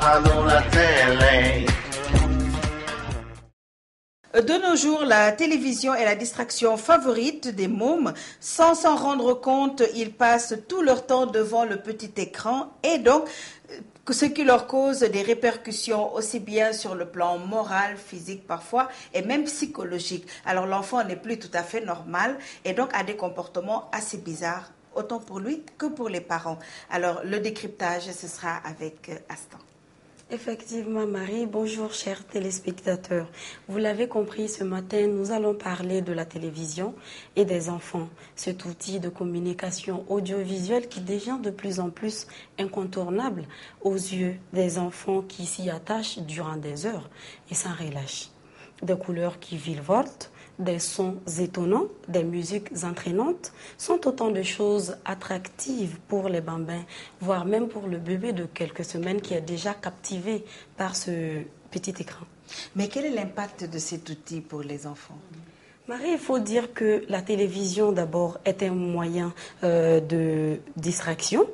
Allons la télé. De nos jours, la télévision est la distraction favorite des mômes. Sans s'en rendre compte, ils passent tout leur temps devant le petit écran, et donc ce qui leur cause des répercussions aussi bien sur le plan moral, physique parfois, et même psychologique. Alors l'enfant n'est plus tout à fait normal et donc a des comportements assez bizarres, autant pour lui que pour les parents. Alors le décryptage, ce sera avec Astor. Effectivement, Marie. Bonjour, chers téléspectateurs. Vous l'avez compris, ce matin, nous allons parler de la télévision et des enfants. Cet outil de communication audiovisuelle qui devient de plus en plus incontournable aux yeux des enfants qui s'y attachent durant des heures et sans relâche. Des couleurs qui virevoltent, des sons étonnants, des musiques entraînantes sont autant de choses attractives pour les bambins, voire même pour le bébé de quelques semaines qui est déjà captivé par ce petit écran. Mais quel est l'impact de cet outil pour les enfants ? Marie, il faut dire que la télévision d'abord est un moyen de distraction,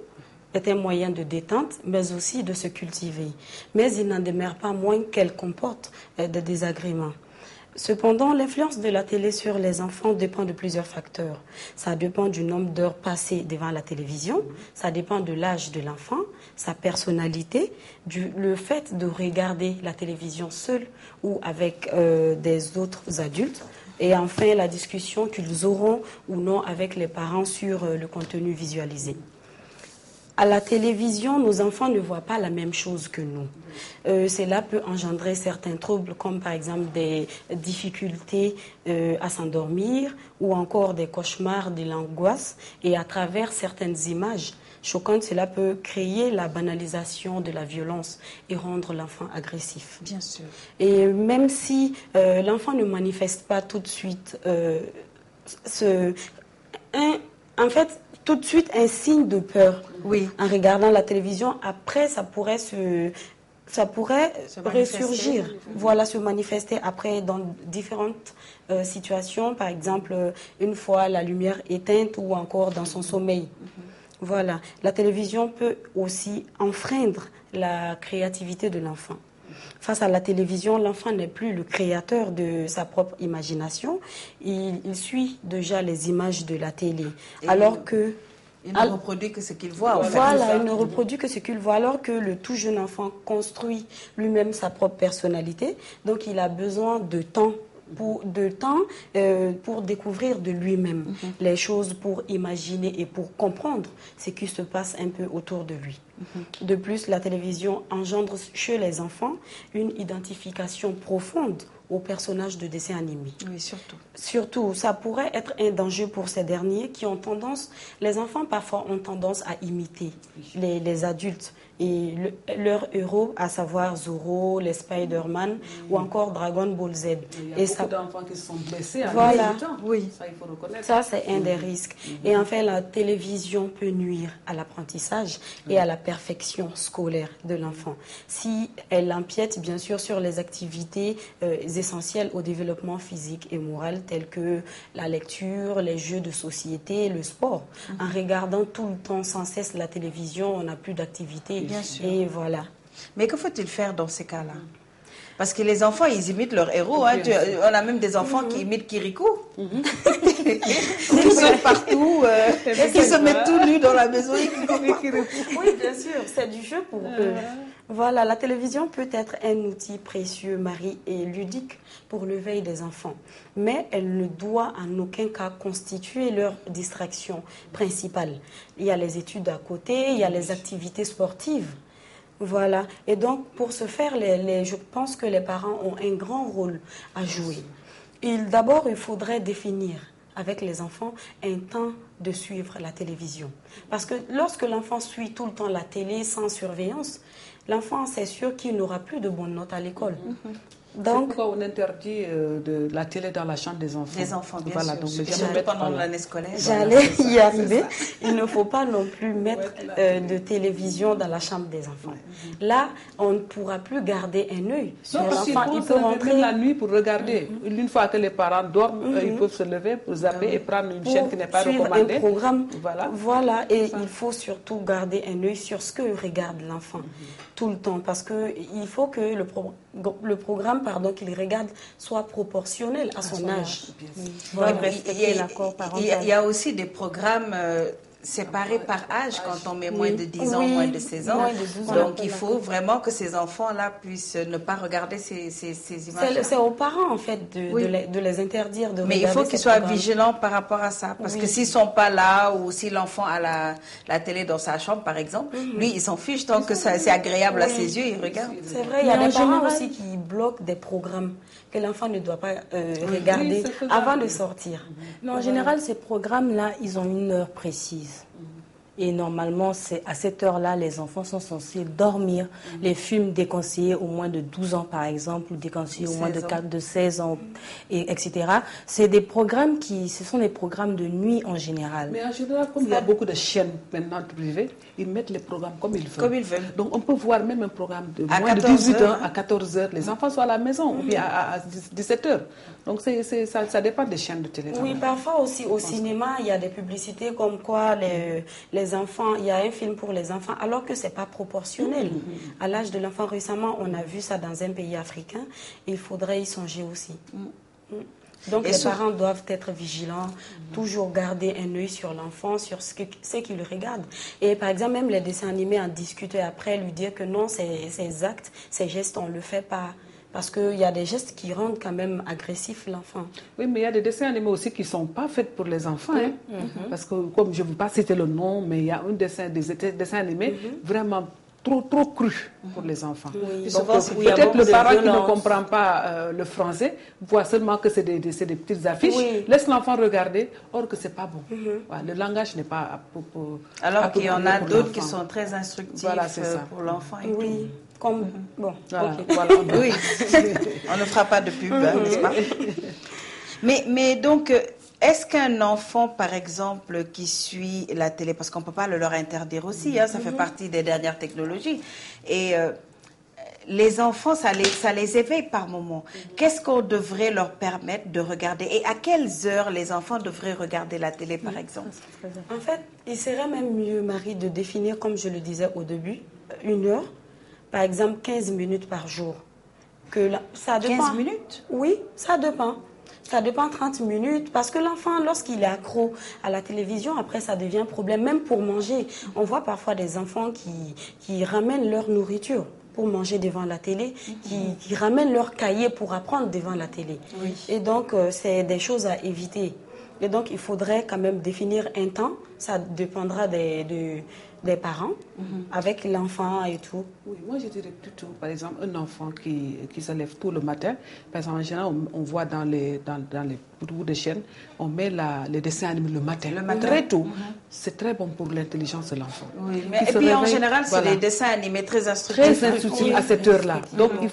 est un moyen de détente, mais aussi de se cultiver. Mais il n'en demeure pas moins qu'elle comporte des désagréments. Cependant, l'influence de la télé sur les enfants dépend de plusieurs facteurs. Ça dépend du nombre d'heures passées devant la télévision, ça dépend de l'âge de l'enfant, sa personnalité, le fait de regarder la télévision seul ou avec des autres adultes, et enfin la discussion qu'ils auront ou non avec les parents sur le contenu visualisé. À la télévision, nos enfants ne voient pas la même chose que nous. Cela peut engendrer certains troubles, comme par exemple des difficultés à s'endormir ou encore des cauchemars, de l'angoisse. Et à travers certaines images choquantes, cela peut créer la banalisation de la violence et rendre l'enfant agressif. Bien sûr. Et même si l'enfant ne manifeste pas tout de suite tout de suite un signe de peur en regardant la télévision. Après, ça pourrait ressurgir, se manifester après dans différentes situations, par exemple une fois la lumière éteinte ou encore dans son sommeil. Voilà, la télévision peut aussi enfreindre la créativité de l'enfant. Face à la télévision, l'enfant n'est plus le créateur de sa propre imagination. Il suit déjà les images de la télé. Il ne reproduit que ce qu'il voit. Il ne reproduit que ce qu'il voit, alors que le tout jeune enfant construit lui-même sa propre personnalité. Donc, il a besoin de temps pour découvrir de lui-même les choses, pour imaginer et pour comprendre ce qui se passe un peu autour de lui. De plus, la télévision engendre chez les enfants une identification profonde aux personnages de dessins animés. Oui, surtout. Surtout, ça pourrait être un danger pour ces derniers qui ont les enfants parfois ont tendance à imiter les adultes et leurs héros, à savoir Zorro, les Spider-Man ou encore Dragon Ball Z. Il y a beaucoup d'enfants qui se sont blessés à temps. Oui. Ça, il faut reconnaître. Ça, c'est un des risques. Et enfin, la télévision peut nuire à l'apprentissage et à la perfection scolaire de l'enfant. Si elle empiète, bien sûr, sur les activités essentielles au développement physique et moral, telles que la lecture, les jeux de société, le sport. En regardant tout le temps, sans cesse, la télévision, on n'a plus d'activité. Bien sûr. Et voilà. Mais que faut-il faire dans ces cas-là? Parce que les enfants, ils imitent leurs héros. Hein. On a même des enfants qui imitent Kirikou. Ils sont partout. Ils se mettent tout nus dans la maison. Oui, bien sûr. C'est du jeu pour eux. Voilà, la télévision peut être un outil précieux, Marie, et ludique pour l'éveil des enfants. Mais elle ne doit en aucun cas constituer leur distraction principale. Il y a les études à côté, il y a les activités sportives. Voilà. Et donc, pour ce faire, je pense que les parents ont un grand rôle à jouer. D'abord, il faudrait définir avec les enfants un temps de suivre la télévision. Parce que lorsque l'enfant suit tout le temps la télé sans surveillance, l'enfant, c'est sûr qu'il n'aura plus de bonnes notes à l'école. Donc, c'est pourquoi on interdit de la télé dans la chambre des enfants. Des enfants, bien voilà, sûr. Donc, pendant l'année scolaire. J'allais y arriver. Il ne faut pas non plus mettre de télévision dans la chambre des enfants. Là, on ne pourra plus garder un œil sur l'enfant. Il peut rentrer la nuit pour regarder. Une fois que les parents dorment, ils peuvent se lever pour zapper et prendre une chaîne qui n'est pas recommandée. Un programme. Voilà. Et il faut surtout garder un œil sur ce que regarde l'enfant tout le temps. Parce qu'il faut que le programme qu'il regarde soit proportionnel à son âge. Il y a aussi des programmes séparés par âge quand on met moins de 10 ans, moins de 16 ans. Donc il faut vraiment que ces enfants-là puissent ne pas regarder ces images. C'est aux parents en fait de les interdire de regarder. Mais il faut qu'ils soient vigilants par rapport à ça. Parce que s'ils ne sont pas là ou si l'enfant a la télé dans sa chambre par exemple, lui il s'en fiche tant que c'est agréable à ses yeux, il regarde. C'est vrai, il y a des parents aussi qui bloquent des programmes que l'enfant ne doit pas regarder avant de sortir. Mais en général, ces programmes-là, ils ont une heure précise. Et normalement, c'est à cette heure-là, les enfants sont censés dormir. Les films déconseillés au moins de 12 ans, par exemple, ou déconseillés au moins de 16 ans, etc. C'est des programmes ce sont des programmes de nuit en général. Mais en général, comme il y a beaucoup de chaînes maintenant privées, ils mettent les programmes comme ils veulent. Donc on peut voir même un programme de moins de 18 ans à 14 heures. Les enfants sont à la maison, ou bien à 17 heures. Donc ça dépend des chaînes de télé. Oui, parfois aussi au cinéma, il y a des publicités comme quoi les enfants, il y a un film pour les enfants, alors que ce n'est pas proportionnel à l'âge de l'enfant. Récemment, on a vu ça dans un pays africain. Il faudrait y songer aussi. Donc les parents doivent être vigilants, toujours garder un œil sur l'enfant, sur ce qu'il regarde. Et par exemple, même les dessins animés, en discuter après, lui dire que non, ces actes, ces gestes, on ne le fait pas. Parce qu'il y a des gestes qui rendent quand même agressif l'enfant. Oui, mais il y a des dessins animés aussi qui ne sont pas faits pour les enfants. Parce que, comme je ne veux pas citer le nom, mais il y a des dessins animés vraiment trop cru pour les enfants. Peut-être le parent qui ne comprend pas le français voit seulement que c'est des petites affiches, laisse l'enfant regarder, or que ce n'est pas bon. Le langage n'est pas alors qu'il y en a d'autres qui sont très instructifs pour l'enfant. Oui. Comme, bon, oui, on ne fera pas de pub, n'est-ce pas? Mais donc, est-ce qu'un enfant, par exemple, qui suit la télé, parce qu'on ne peut pas le leur interdire aussi, ça fait partie des dernières technologies, et les enfants, ça les éveille par moments. Qu'est-ce qu'on devrait leur permettre de regarder? Et à quelles heures les enfants devraient regarder la télé, par exemple? En fait, il serait même mieux, Marie, de définir, comme je le disais au début, une heure. Par exemple, 15 minutes par jour. Ça dépend. 15 minutes? Oui, ça dépend. Ça dépend 30 minutes. Parce que l'enfant, lorsqu'il est accro à la télévision, après, ça devient un problème, même pour manger. On voit parfois des enfants qui ramènent leur nourriture pour manger devant la télé, qui ramènent leur cahier pour apprendre devant la télé. Oui. Et donc, c'est des choses à éviter. Et donc, il faudrait quand même définir un temps. Ça dépendra des parents, avec l'enfant et tout. Oui, moi je dirais plutôt, par exemple, un enfant qui se lève tôt le matin. Par exemple, en général, on voit dans les bouts de chaîne, on met les dessins animés le matin. Très tôt. C'est très bon pour l'intelligence de l'enfant. Oui, et puis en général, c'est des dessins animés très instructifs. Très instructifs à cette heure-là. Donc il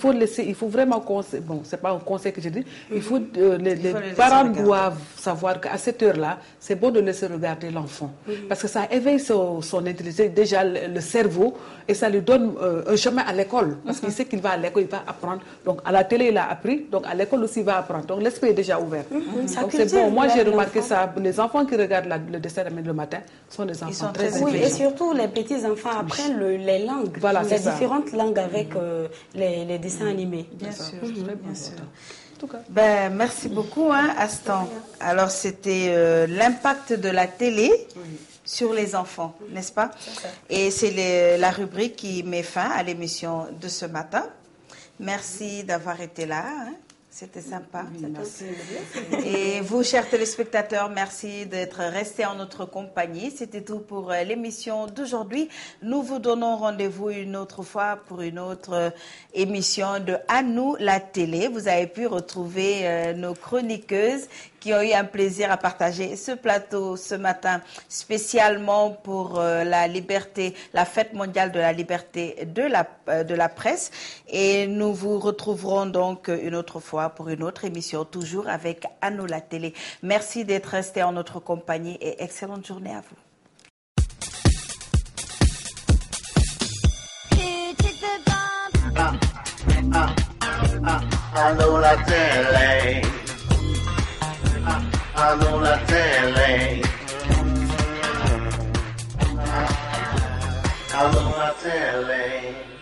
faut vraiment conseiller. Bon, c'est pas un conseil que je dis. Les parents doivent savoir qu'à cette heure-là, c'est bon de laisser regarder l'enfant. Parce que ça éveille son intelligence, déjà le cerveau, et ça lui donne un chemin à l'école. Parce qu'il sait qu'il va à l'école, il va apprendre. Donc à la télé, il a appris. Donc à l'école aussi, il va apprendre. Donc l'esprit est déjà ouvert. Donc c'est bon. Moi, j'ai remarqué ça. Les enfants qui regardent le dessin le matin sont des enfants très intelligents. Oui, et surtout, les petits-enfants apprennent les langues. Voilà, les différentes langues avec les dessins animés. Bien sûr, bien sûr. En tout cas. Merci beaucoup, Astan. Alors, c'était l'impact de la télé sur les enfants, n'est-ce pas? Et c'est la rubrique qui met fin à l'émission de ce matin. Merci d'avoir été là. Hein. C'était sympa. Merci. Et vous, chers téléspectateurs, merci d'être restés en notre compagnie. C'était tout pour l'émission d'aujourd'hui. Nous vous donnons rendez-vous une autre fois pour une autre émission de À nous la télé. Vous avez pu retrouver nos chroniqueuses qui ont eu un plaisir à partager ce plateau ce matin, spécialement pour la liberté, la fête mondiale de la liberté de la presse. Et nous vous retrouverons donc une autre fois pour une autre émission, toujours avec À nous la télé. Merci d'être restés en notre compagnie et excellente journée à vous. À nous la télé. À nous la télé. À nous la télé.